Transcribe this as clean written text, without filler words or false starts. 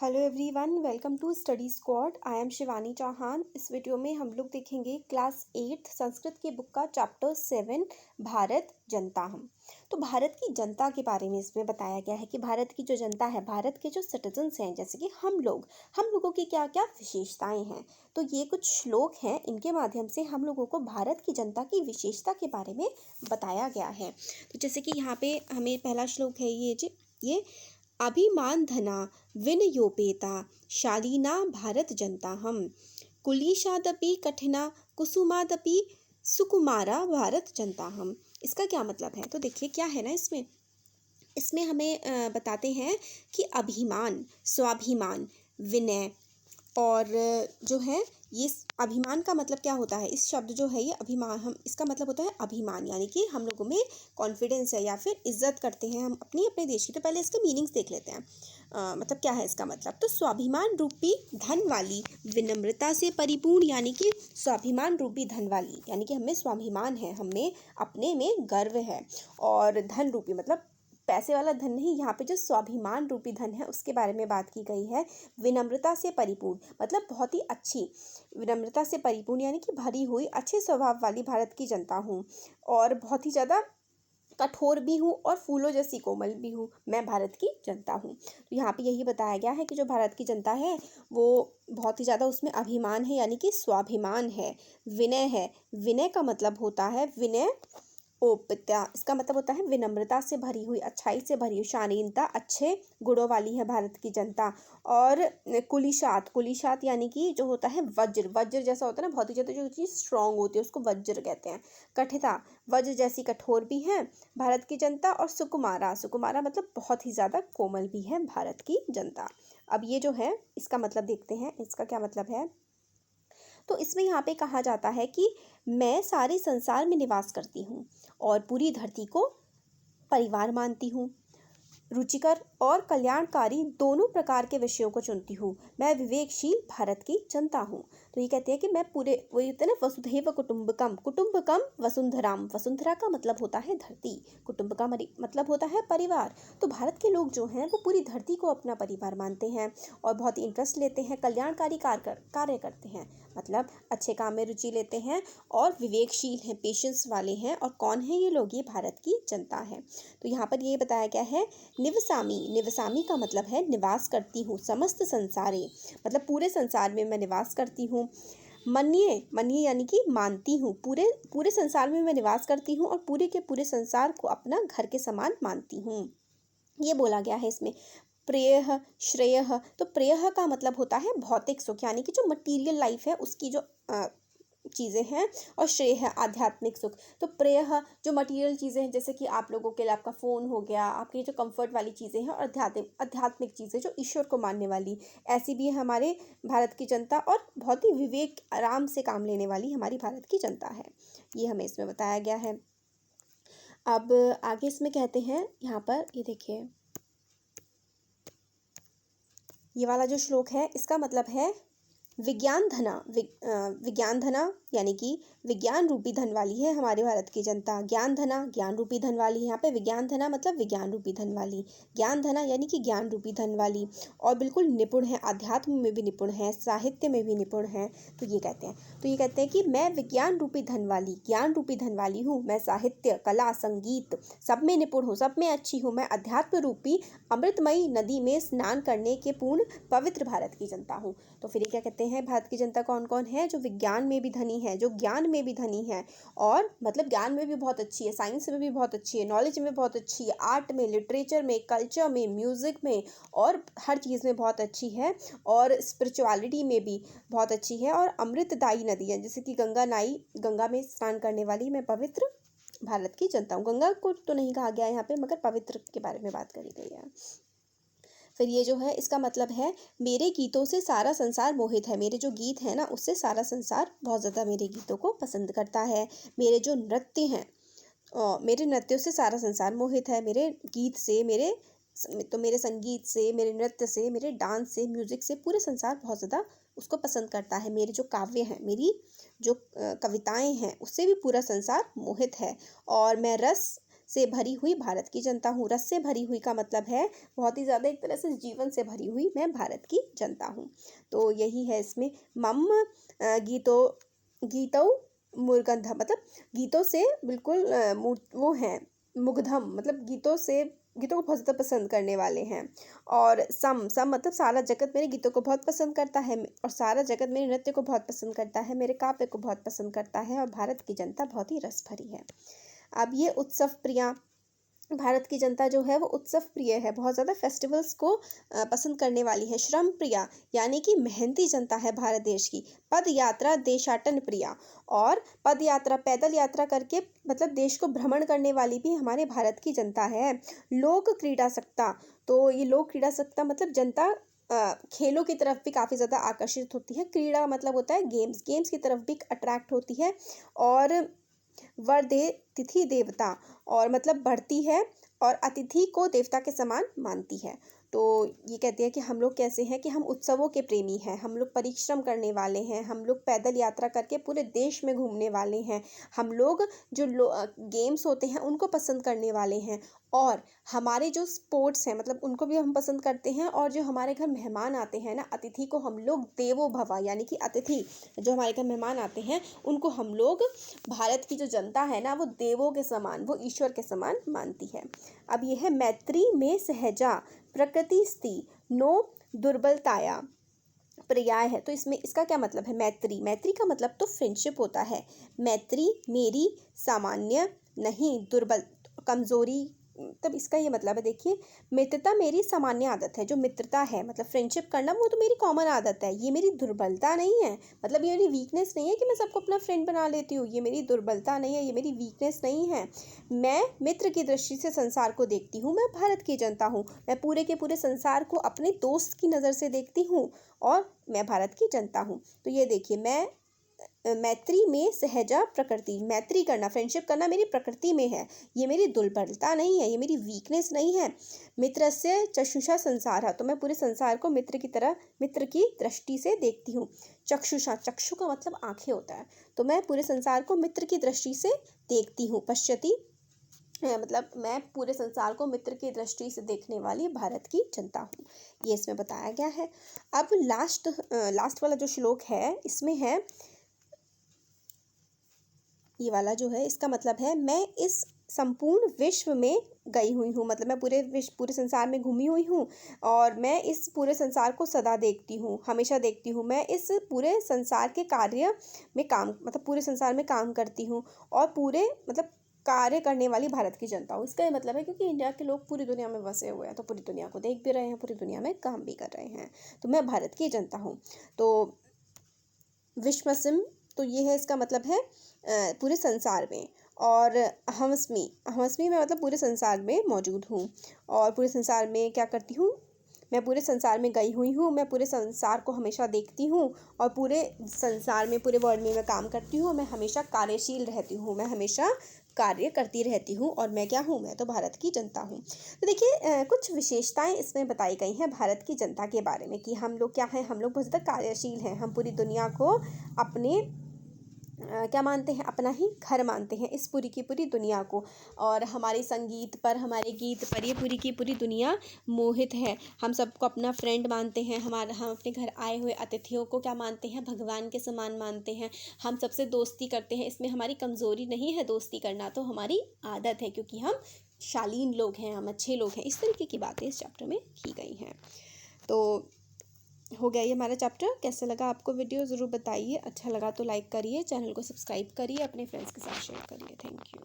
Hello everyone, welcome to study squad. I am Shivani Chauhan. इस वीडियो में हम लोग देखेंगे क्लास 8 संस्कृत की बुक का चैप्टर 7 भारत जनता हम। तो भारत की जनता के बारे में इसमें बताया गया है कि भारत की जो जनता है, भारत के जो सिटीजन्स हैं, जैसे कि हम लोगों की क्या क्या विशेषताएं हैं। तो ये कुछ श्लोक हैं, इनके माध्यम से हम लोगों को भारत की जनता की विशेषता के बारे में बताया गया है। तो जैसे कि यहाँ पे हमें पहला श्लोक है ये अभिमान धना विनयोपेता शालीना भारत जनता हम कुलीशादपि कठिना कुसुमादपि सुकुमारा भारत जनता हम। इसका क्या मतलब है? तो देखिए क्या है ना, इसमें हमें बताते हैं कि अभिमान, स्वाभिमान, विनय और जो है ये अभिमान का मतलब क्या होता है। इस शब्द जो है ये अभिमान, हम इसका मतलब होता है अभिमान, यानी कि हम लोगों में कॉन्फिडेंस है या फिर इज्जत करते हैं हम अपने देश की। तो पहले इसके मीनिंग्स देख लेते हैं। मतलब क्या है इसका मतलब। तो स्वाभिमान रूपी धन वाली, विनम्रता से परिपूर्ण, यानी कि स्वाभिमान रूपी धन वाली, यानी कि हमें स्वाभिमान है, हमें अपने में गर्व है। और धन रूपी मतलब पैसे वाला धन नहीं, यहाँ पे जो स्वाभिमान रूपी धन है उसके बारे में बात की गई है। विनम्रता से परिपूर्ण मतलब बहुत ही अच्छी, विनम्रता से परिपूर्ण यानी कि भरी हुई अच्छे स्वभाव वाली भारत की जनता हूँ, और बहुत ही ज़्यादा कठोर भी हूँ और फूलों जैसी कोमल भी हूँ, मैं भारत की जनता हूँ। तो यहाँ पे यही बताया गया है कि जो भारत की जनता है वो बहुत ही ज़्यादा, उसमें अभिमान है यानी कि स्वाभिमान है, विनय है। विनय का मतलब होता है विनय ओपत्या, इसका मतलब होता है विनम्रता से भरी हुई, अच्छाई से भरी हुई, शालीनता, अच्छे गुणों वाली है भारत की जनता। और कुलिशात यानी कि जो होता है वज्र जैसा होता है ना, बहुत ही ज़्यादा जो चीज़ स्ट्रांग होती है उसको वज्र कहते हैं। कठिता, वज्र जैसी कठोर भी है भारत की जनता। और सुकुमारा मतलब बहुत ही ज़्यादा कोमल भी है भारत की जनता। अब ये जो है इसका मतलब देखते हैं, इसका क्या मतलब है। तो इसमें यहाँ पे कहा जाता है कि मैं सारे संसार में निवास करती हूँ और पूरी धरती को परिवार मानती हूँ। रुचिकर और कल्याणकारी दोनों प्रकार के विषयों को चुनती हूँ। मैं विवेकशील भारत की जनता हूँ। तो ये कहते हैं कि मैं पूरे, वही होता है ना, वसुधैव कुटुम्बकम वसुंधराम। वसुंधरा का मतलब होता है धरती, कुटुंब का मतलब होता है परिवार। तो भारत के लोग जो हैं वो पूरी धरती को अपना परिवार मानते हैं और बहुत ही इंटरेस्ट लेते हैं, कल्याणकारी कार्य करते हैं, मतलब अच्छे काम में रुचि लेते हैं और विवेकशील हैं, पेशेंस वाले हैं। और कौन है ये लोग? ये भारत की जनता है। तो यहाँ पर ये बताया गया है निवसामी का मतलब है निवास करती हूँ, समस्त संसारे मतलब पूरे संसार में मैं निवास करती हूँ। मन्ये यानी कि मानती हूँ, पूरे संसार में मैं निवास करती हूँ और पूरे के पूरे संसार को अपना घर के समान मानती हूँ, ये बोला गया है इसमें। प्रेयः श्रेयः, तो प्रेयः का मतलब होता है भौतिक सुख, यानी कि जो मटीरियल लाइफ है उसकी जो चीज़ें हैं, और श्रेय है आध्यात्मिक सुख। तो प्रेयः जो मटेरियल चीज़ें हैं, जैसे कि आप लोगों के लिए आपका फ़ोन हो गया, आपकी जो कंफर्ट वाली चीज़ें हैं, और आध्यात्मिक चीज़ें जो ईश्वर को मानने वाली, ऐसी भी है हमारे भारत की जनता। और बहुत ही विवेक आराम से काम लेने वाली हमारी भारत की जनता है, ये हमें इसमें बताया गया है। अब आगे इसमें कहते हैं, यहाँ पर ये देखिए, ये वाला जो श्लोक है इसका मतलब है विज्ञान धना यानी कि विज्ञान रूपी धन वाली है हमारे भारत की जनता। ज्ञान रूपी धन वाली है। यहाँ पे विज्ञान धना मतलब विज्ञान रूपी धन वाली, ज्ञान धना यानी कि ज्ञान रूपी धन वाली, और बिल्कुल निपुण है, अध्यात्म में भी निपुण है, साहित्य में भी निपुण है। तो ये कहते हैं कि मैं विज्ञान रूपी धन वाली, ज्ञान रूपी धन वाली हूँ। मैं साहित्य, कला, संगीत सब में निपुण हूँ, सब में अच्छी हूँ। मैं अध्यात्म रूपी अमृतमयी नदी में स्नान करने के पूर्ण पवित्र भारत की जनता हूँ। तो फिर ये क्या कहते हैं, भारत की जनता कौन कौन है? जो विज्ञान में भी धनी है, जो ज्ञान में भी धनी है, और मतलब ज्ञान में भी बहुत अच्छी है, साइंस में भी बहुत अच्छी है, नॉलेज में बहुत अच्छी है, आर्ट में, लिटरेचर में, कल्चर में, म्यूज़िक में, और हर चीज़ में बहुत अच्छी है, और स्पिरिचुअलिटी में भी बहुत अच्छी है। और अमृतदायी नदी है, जैसे कि गंगा में स्नान करने वाली मैं पवित्र भारत की जनता हूँ। गंगा को तो नहीं कहा गया यहाँ पे, मगर पवित्र के बारे में बात करी गई है। फिर ये जो है इसका मतलब है मेरे गीतों से सारा संसार मोहित है। मेरे जो गीत हैं ना उससे सारा संसार बहुत ज़्यादा मेरे गीतों को पसंद करता है। मेरे जो नृत्य हैं, मेरे नृत्यों से सारा संसार मोहित है। मेरे गीत से, मेरे संगीत से, मेरे नृत्य से, मेरे डांस से, म्यूज़िक से पूरे संसार बहुत ज़्यादा उसको पसंद करता है। मेरे जो काव्य हैं, मेरी जो कविताएं हैं, उससे भी पूरा संसार मोहित है। और मैं रस से भरी हुई भारत की जनता हूँ। रस से भरी हुई का मतलब है बहुत ही ज़्यादा एक तरह से जीवन से भरी हुई मैं भारत की जनता हूँ। तो यही है इसमें। मम गीतौ मुर्गंधम, मतलब गीतों से बिल्कुल वो हैं मुग्धम, मतलब गीतों को बहुत ज़्यादा पसंद करने वाले हैं। और सम सम मतलब सारा जगत मेरे गीतों को बहुत पसंद करता है, और सारा जगत मेरे नृत्य को बहुत पसंद करता है, मेरे काव्य को बहुत पसंद करता है, और भारत की जनता बहुत ही रस भरी है। अब ये उत्सव प्रिया, भारत की जनता जो है वो उत्सव प्रिय है, बहुत ज़्यादा फेस्टिवल्स को पसंद करने वाली है। श्रम प्रिया यानी कि मेहनती जनता है भारत देश की। पद यात्रा देशाटन प्रिया, और पद यात्रा पैदल यात्रा करके मतलब देश को भ्रमण करने वाली भी हमारे भारत की जनता है। लोक क्रीडासक्ता, तो ये लोक क्रीडासक्ता मतलब जनता खेलों की तरफ भी काफ़ी ज़्यादा आकर्षित होती है। क्रीड़ा मतलब होता है गेम्स, गेम्स की तरफ भी अट्रैक्ट होती है। और वरदे तिथि देवता, और मतलब बढ़ती है और अतिथि को देवता के समान मानती है। तो ये कहते हैं कि हम लोग कैसे हैं कि हम उत्सवों के प्रेमी हैं, हम लोग परिश्रम करने वाले हैं, हम लोग पैदल यात्रा करके पूरे देश में घूमने वाले हैं, हम लोग जो गेम्स होते हैं उनको पसंद करने वाले हैं, और हमारे जो स्पोर्ट्स हैं मतलब उनको भी हम पसंद करते हैं, और जो हमारे घर मेहमान आते हैं ना, अतिथि को हम लोग देवो भव यानी कि अतिथि जो हमारे घर मेहमान आते हैं उनको हम लोग, भारत की जो जनता है ना, वो देवों के समान, वो ईश्वर के समान मानती है। अब ये है मैत्री में सहजा प्रकृति स्ति नो दुर्बलताया पर्याय है। तो इसमें इसका क्या मतलब है? मैत्री, मैत्री का मतलब तो फ्रेंडशिप होता है। मैत्री मेरी सामान्य नहीं दुर्बल कमजोरी, तब इसका ये मतलब है, देखिए मित्रता मेरी सामान्य आदत है। जो मित्रता है मतलब फ्रेंडशिप करना, वो तो मेरी कॉमन आदत है, ये मेरी दुर्बलता नहीं है। मतलब ये मेरी वीकनेस नहीं है कि मैं सबको अपना फ्रेंड बना लेती हूँ, ये मेरी दुर्बलता नहीं है, ये मेरी वीकनेस नहीं है। मैं मित्र की दृष्टि से संसार को देखती हूँ, मैं भारत की जनता हूँ, मैं पूरे के पूरे संसार को अपने दोस्त की नज़र से देखती हूँ, और मैं भारत की जनता हूँ। तो ये देखिए, मैं मैत्री में सहजा प्रकृति, मैत्री करना फ्रेंडशिप करना मेरी प्रकृति में है, ये मेरी दुर्बलता नहीं है, ये मेरी वीकनेस नहीं है। मित्र से चक्षुषा संसार है, तो मैं पूरे संसार को मित्र की तरह, मित्र की दृष्टि से देखती हूँ। चक्षुषा, चक्षु का मतलब आंखें होता है, तो मैं पूरे संसार को मित्र की दृष्टि से देखती हूँ। पश्यति मतलब मैं पूरे संसार को मित्र की दृष्टि से देखने वाली भारत की जनता हूँ, ये इसमें बताया गया है। अब लास्ट वाला जो श्लोक है, इसमें है ये वाला जो है, इसका मतलब है मैं इस संपूर्ण विश्व में गई हुई हूँ, मतलब मैं पूरे संसार में घूमी हुई हूँ, और मैं इस पूरे संसार को सदा देखती हूँ, हमेशा देखती हूँ। मैं इस पूरे संसार के कार्य में काम, मतलब पूरे संसार में काम करती हूँ, और पूरे मतलब कार्य करने वाली भारत की जनता हूँ। इसका ये मतलब है क्योंकि इंडिया के लोग पूरी दुनिया में बसे हुए हैं, तो पूरी दुनिया को देख भी रहे हैं, पूरी दुनिया में काम भी कर रहे हैं, तो मैं भारत की जनता हूँ। तो विश्वसिम, तो ये है इसका मतलब है पूरे संसार में। और हमस्मी में मतलब पूरे संसार में मौजूद हूँ, और पूरे संसार में क्या करती हूँ, मैं पूरे संसार में गई हुई हूँ, मैं पूरे संसार को हमेशा देखती हूँ, और पूरे संसार में, पूरे वर्ल्ड में मैं काम करती हूँ, मैं हमेशा कार्यशील रहती हूँ, मैं हमेशा कार्य करती रहती हूँ, और मैं क्या हूँ, मैं तो भारत की जनता हूँ। तो देखिए कुछ विशेषताएं इसमें बताई गई हैं भारत की जनता के बारे में, कि हम लोग क्या हैं, हम लोग बहुत ज़्यादा कार्यशील हैं, हम पूरी दुनिया को अपने क्या मानते हैं, अपना ही घर मानते हैं, इस पूरी की पूरी दुनिया को, और हमारे संगीत पर, हमारे गीत पर ये पूरी की पूरी दुनिया मोहित है। हम सबको अपना फ्रेंड मानते हैं, हम अपने घर आए हुए अतिथियों को क्या मानते हैं, भगवान के समान मानते हैं। हम सबसे दोस्ती करते हैं, इसमें हमारी कमज़ोरी नहीं है, दोस्ती करना तो हमारी आदत है, क्योंकि हम शालीन लोग हैं, हम अच्छे लोग हैं। इस तरीके की बातें इस चैप्टर में की गई हैं। तो हो गया ये हमारा चैप्टर। कैसा लगा आपको वीडियो ज़रूर बताइए, अच्छा लगा तो लाइक करिए, चैनल को सब्सक्राइब करिए, अपने फ्रेंड्स के साथ शेयर करिए। Thank you.